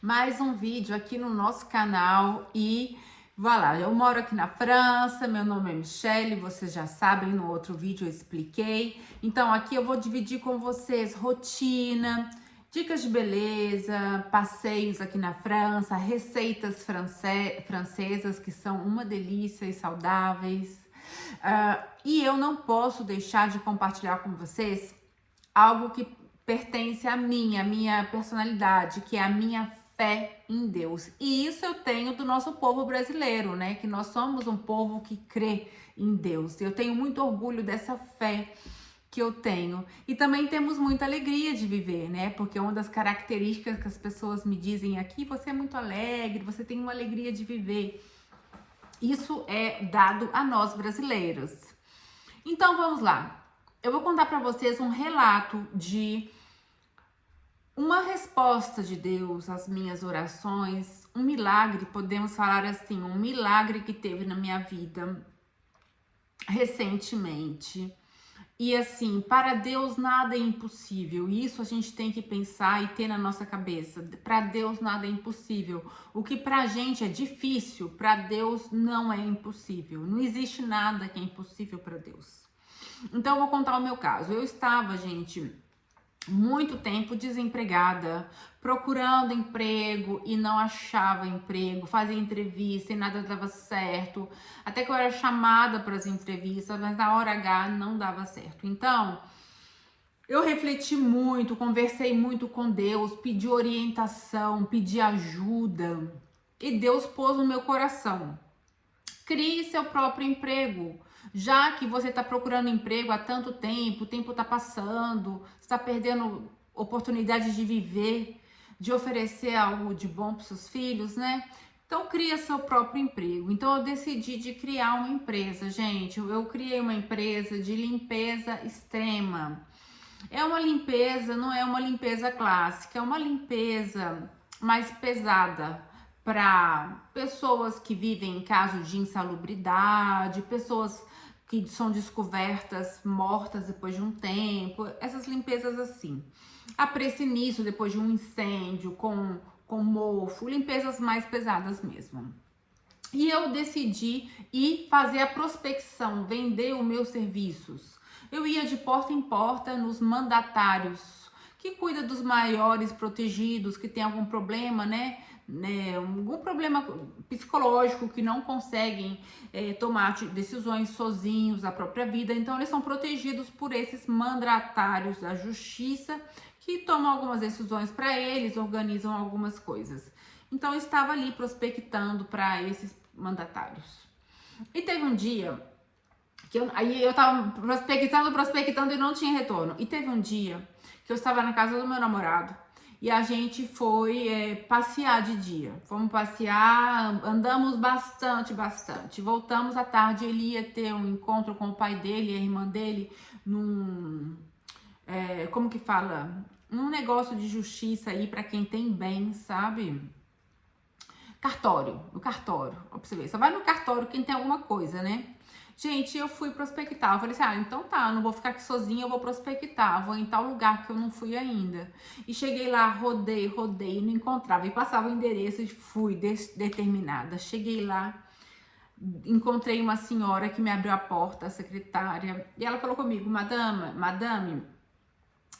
mais um vídeo aqui no nosso canal e voilà, eu moro aqui na França, meu nome é Michelle, vocês já sabem, no outro vídeo eu expliquei. Então aqui eu vou dividir com vocês rotina, dicas de beleza, passeios aqui na França, receitas francesas que são uma delícia e saudáveis. E eu não posso deixar de compartilhar com vocês algo que pertence a minha personalidade, que é a minha fé em Deus. E isso eu tenho do nosso povo brasileiro, né? Que nós somos um povo que crê em Deus. Eu tenho muito orgulho dessa fé que eu tenho. E também temos muita alegria de viver, né? Porque uma das características que as pessoas me dizem aqui, você é muito alegre, você tem uma alegria de viver. Isso é dado a nós brasileiros. Então vamos lá. Eu vou contar para vocês um relato de uma resposta de Deus às minhas orações, um milagre, podemos falar assim, um milagre que teve na minha vida recentemente. E assim, para Deus nada é impossível. Isso a gente tem que pensar e ter na nossa cabeça. Para Deus nada é impossível. O que pra gente é difícil, para Deus não é impossível. Não existe nada que é impossível para Deus. Então, eu vou contar o meu caso. Eu estava, gente, muito tempo desempregada, procurando emprego e não achava emprego, fazia entrevista e nada dava certo. Até que eu era chamada para as entrevistas, mas na hora H não dava certo. Então, eu refleti muito, conversei muito com Deus, pedi orientação, pedi ajuda. E Deus pôs no meu coração: crie seu próprio emprego. Já que você está procurando emprego há tanto tempo, o tempo está passando, está perdendo oportunidade de viver, de oferecer algo de bom para seus filhos, né? Então, cria seu próprio emprego. Então, eu decidi de criar uma empresa, gente. Eu criei uma empresa de limpeza extrema. É uma limpeza, não é uma limpeza clássica, é uma limpeza mais pesada para pessoas que vivem em casos de insalubridade, pessoas que são descobertas mortas depois de um tempo, essas limpezas assim. Apresse nisso depois de um incêndio com mofo, limpezas mais pesadas mesmo. E eu decidi ir fazer a prospecção, vender os meus serviços. Eu ia de porta em porta nos mandatários, que cuida dos maiores protegidos, que tem algum problema, né? Algum problema psicológico, que não conseguem tomar decisões sozinhos da própria vida. Então, eles são protegidos por esses mandatários da justiça, que tomam algumas decisões para eles, organizam algumas coisas. Então, eu estava ali prospectando para esses mandatários. E teve um dia que aí eu tava prospectando e não tinha retorno. E teve um dia que eu estava na casa do meu namorado e a gente foi passear de dia. Fomos passear, andamos bastante. Voltamos à tarde, ele ia ter um encontro com o pai dele e a irmã dele num... como que fala? Um negócio de justiça aí para quem tem bem, sabe? No cartório, ó, pra você ver. Só vai no cartório quem tem alguma coisa, né? Gente, eu fui prospectar. Eu falei assim: então tá, não vou ficar aqui sozinha, eu vou prospectar. Vou em tal lugar que eu não fui ainda. E cheguei lá, rodei, não encontrava. E passava o endereço e fui determinada. Cheguei lá, encontrei uma senhora que me abriu a porta, a secretária. E ela falou comigo: madame,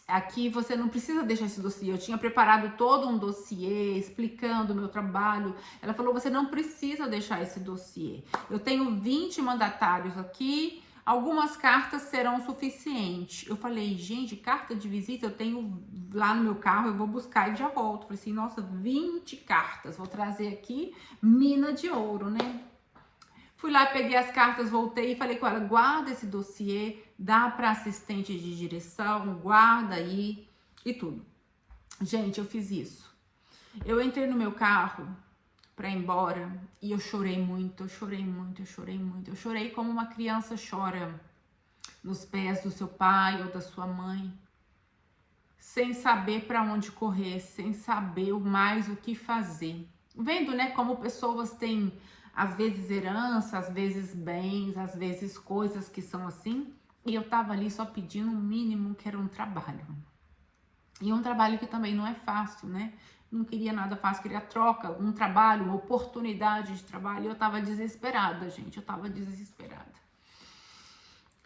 aqui você não precisa deixar esse dossiê. Eu tinha preparado todo um dossiê explicando o meu trabalho. Ela falou: você não precisa deixar esse dossiê. Eu tenho 20 mandatários aqui, algumas cartas serão suficientes. Eu falei: gente, carta de visita eu tenho lá no meu carro, eu vou buscar e já volto. Falei assim: nossa, 20 cartas, vou trazer aqui mina de ouro, né? Fui lá, peguei as cartas, voltei e falei com ela: guarda esse dossiê, dá para assistente de direção, guarda aí e tudo. Gente, eu fiz isso. Eu entrei no meu carro para ir embora e eu chorei muito. Eu chorei como uma criança chora nos pés do seu pai ou da sua mãe, sem saber para onde correr, sem saber mais o que fazer. Vendo, né, como pessoas têm às vezes herança, às vezes bens, às vezes coisas que são assim. E eu tava ali só pedindo o mínimo, que era um trabalho. E um trabalho que também não é fácil, né? não queria nada fácil, queria troca, um trabalho, uma oportunidade de trabalho. E eu tava desesperada, gente, eu tava desesperada.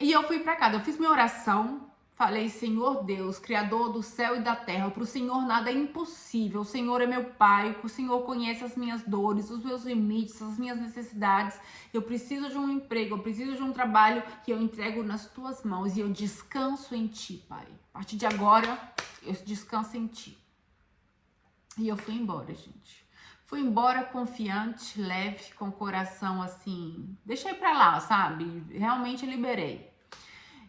E eu fui para casa, eu fiz minha oração, falei, Senhor Deus, Criador do céu e da terra, para o Senhor nada é impossível, o Senhor é meu Pai, o Senhor conhece as minhas dores, os meus limites, as minhas necessidades, eu preciso de um emprego, eu preciso de um trabalho que eu entrego nas Tuas mãos e eu descanso em Ti, Pai. A partir de agora, eu descanso em Ti. E eu fui embora, gente. Fui embora confiante, leve, com o coração assim, deixei pra lá, sabe? Realmente liberei.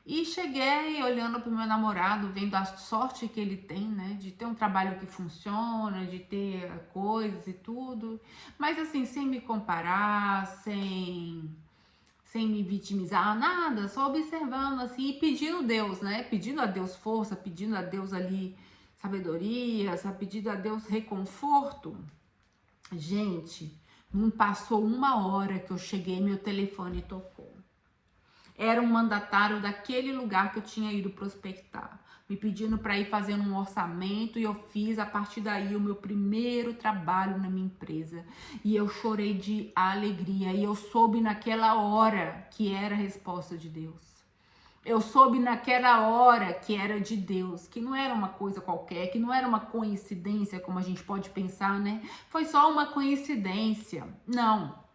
E cheguei olhando pro meu namorado, vendo a sorte que ele tem, né? De ter um trabalho que funciona, de ter coisas e tudo. Mas assim, sem me comparar, sem me vitimizar, nada. Só observando assim e pedindo a Deus, né? Pedindo a Deus força, pedindo a Deus ali sabedoria, pedindo a Deus reconforto. Gente, não passou uma hora que eu cheguei, meu telefone tocou. Era um mandatário daquele lugar que eu tinha ido prospectar, me pedindo para ir fazendo um orçamento, e eu fiz a partir daí o meu primeiro trabalho na minha empresa. E eu chorei de alegria, e eu soube naquela hora que era a resposta de Deus. Eu soube naquela hora que era de Deus, que não era uma coisa qualquer, que não era uma coincidência, como a gente pode pensar, né? Foi só uma coincidência. Não.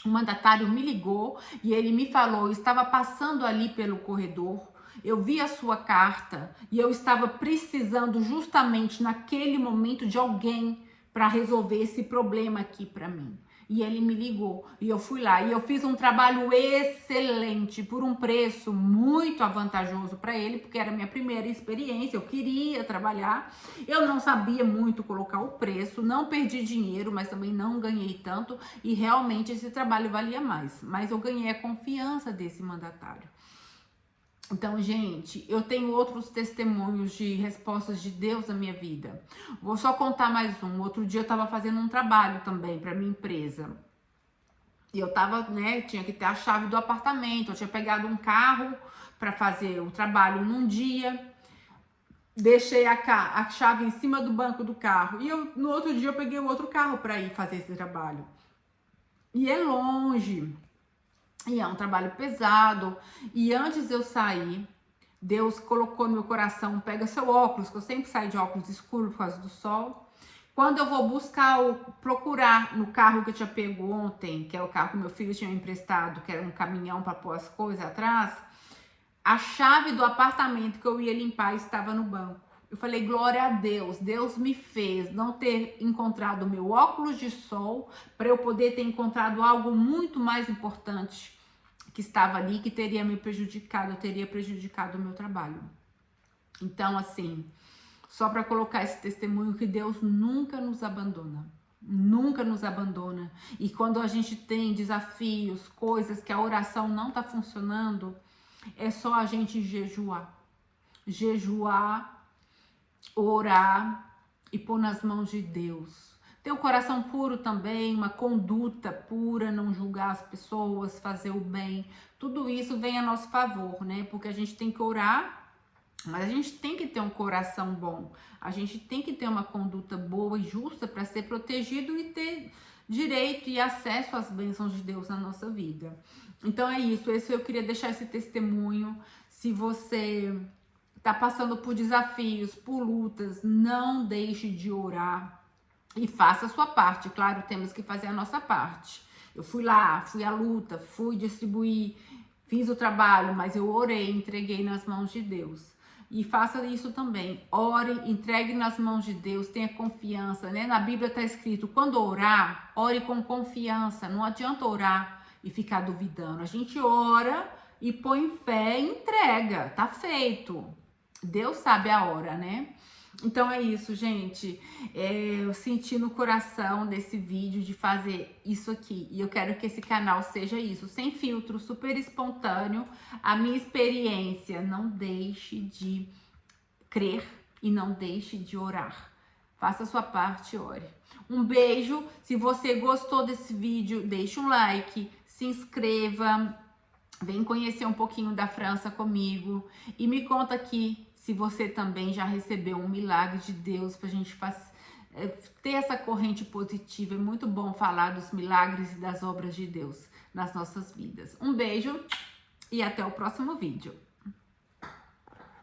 O mandatário me ligou e ele me falou, eu estava passando ali pelo corredor, eu vi a sua carta e eu estava precisando justamente naquele momento de alguém para resolver esse problema aqui para mim. E ele me ligou e eu fui lá e eu fiz um trabalho excelente por um preço muito avantajoso para ele, porque era a minha primeira experiência, eu queria trabalhar, eu não sabia muito colocar o preço, não perdi dinheiro, mas também não ganhei tanto e realmente esse trabalho valia mais, mas eu ganhei a confiança desse mandatário. Então, gente, eu tenho outros testemunhos de respostas de Deus na minha vida. Vou só contar mais um. Outro dia eu estava fazendo um trabalho também para minha empresa. E eu tava, né, tinha que ter a chave do apartamento. Eu tinha pegado um carro para fazer o trabalho num dia. Deixei a chave em cima do banco do carro. E no outro dia eu peguei o outro carro para ir fazer esse trabalho. E é longe. E é um trabalho pesado. E antes de eu sair, Deus colocou no meu coração, pega seu óculos, que eu sempre saio de óculos escuros por causa do sol. Quando eu vou procurar no carro que eu tinha pego ontem, que é o carro que meu filho tinha me emprestado, que era um caminhão para pôr as coisas atrás, a chave do apartamento que eu ia limpar estava no banco. Eu falei, glória a Deus, Deus me fez não ter encontrado meu óculos de sol para eu poder ter encontrado algo muito mais importante que estava ali, que teria me prejudicado, eu teria prejudicado o meu trabalho. Então, assim, só para colocar esse testemunho que Deus nunca nos abandona. Nunca nos abandona. E quando a gente tem desafios, coisas que a oração não está funcionando, é só a gente jejuar. Jejuar, orar e pôr nas mãos de Deus. Ter um coração puro também, uma conduta pura, não julgar as pessoas, fazer o bem. Tudo isso vem a nosso favor, né? Porque a gente tem que orar, mas a gente tem que ter um coração bom. A gente tem que ter uma conduta boa e justa para ser protegido e ter direito e acesso às bênçãos de Deus na nossa vida. Então é isso, eu queria deixar esse testemunho. Se você tá passando por desafios, por lutas, não deixe de orar e faça a sua parte. Claro, temos que fazer a nossa parte. Eu fui lá, fui à luta, fui distribuir, fiz o trabalho, mas eu orei, entreguei nas mãos de Deus. E faça isso também. Ore, entregue nas mãos de Deus, tenha confiança, né? Na Bíblia está escrito, quando orar, ore com confiança. Não adianta orar e ficar duvidando. A gente ora e põe fé e entrega. Tá feito. Deus sabe a hora, né? Então é isso, gente. Eu senti no coração desse vídeo de fazer isso aqui. E eu quero que esse canal seja isso, sem filtro, super espontâneo. A minha experiência. Não deixe de crer e não deixe de orar. Faça a sua parte e ore. Um beijo. Se você gostou desse vídeo, deixe um like, se inscreva. Vem conhecer um pouquinho da França comigo. E me conta aqui se você também já recebeu um milagre de Deus pra gente ter essa corrente positiva. É muito bom falar dos milagres e das obras de Deus nas nossas vidas. Um beijo e até o próximo vídeo.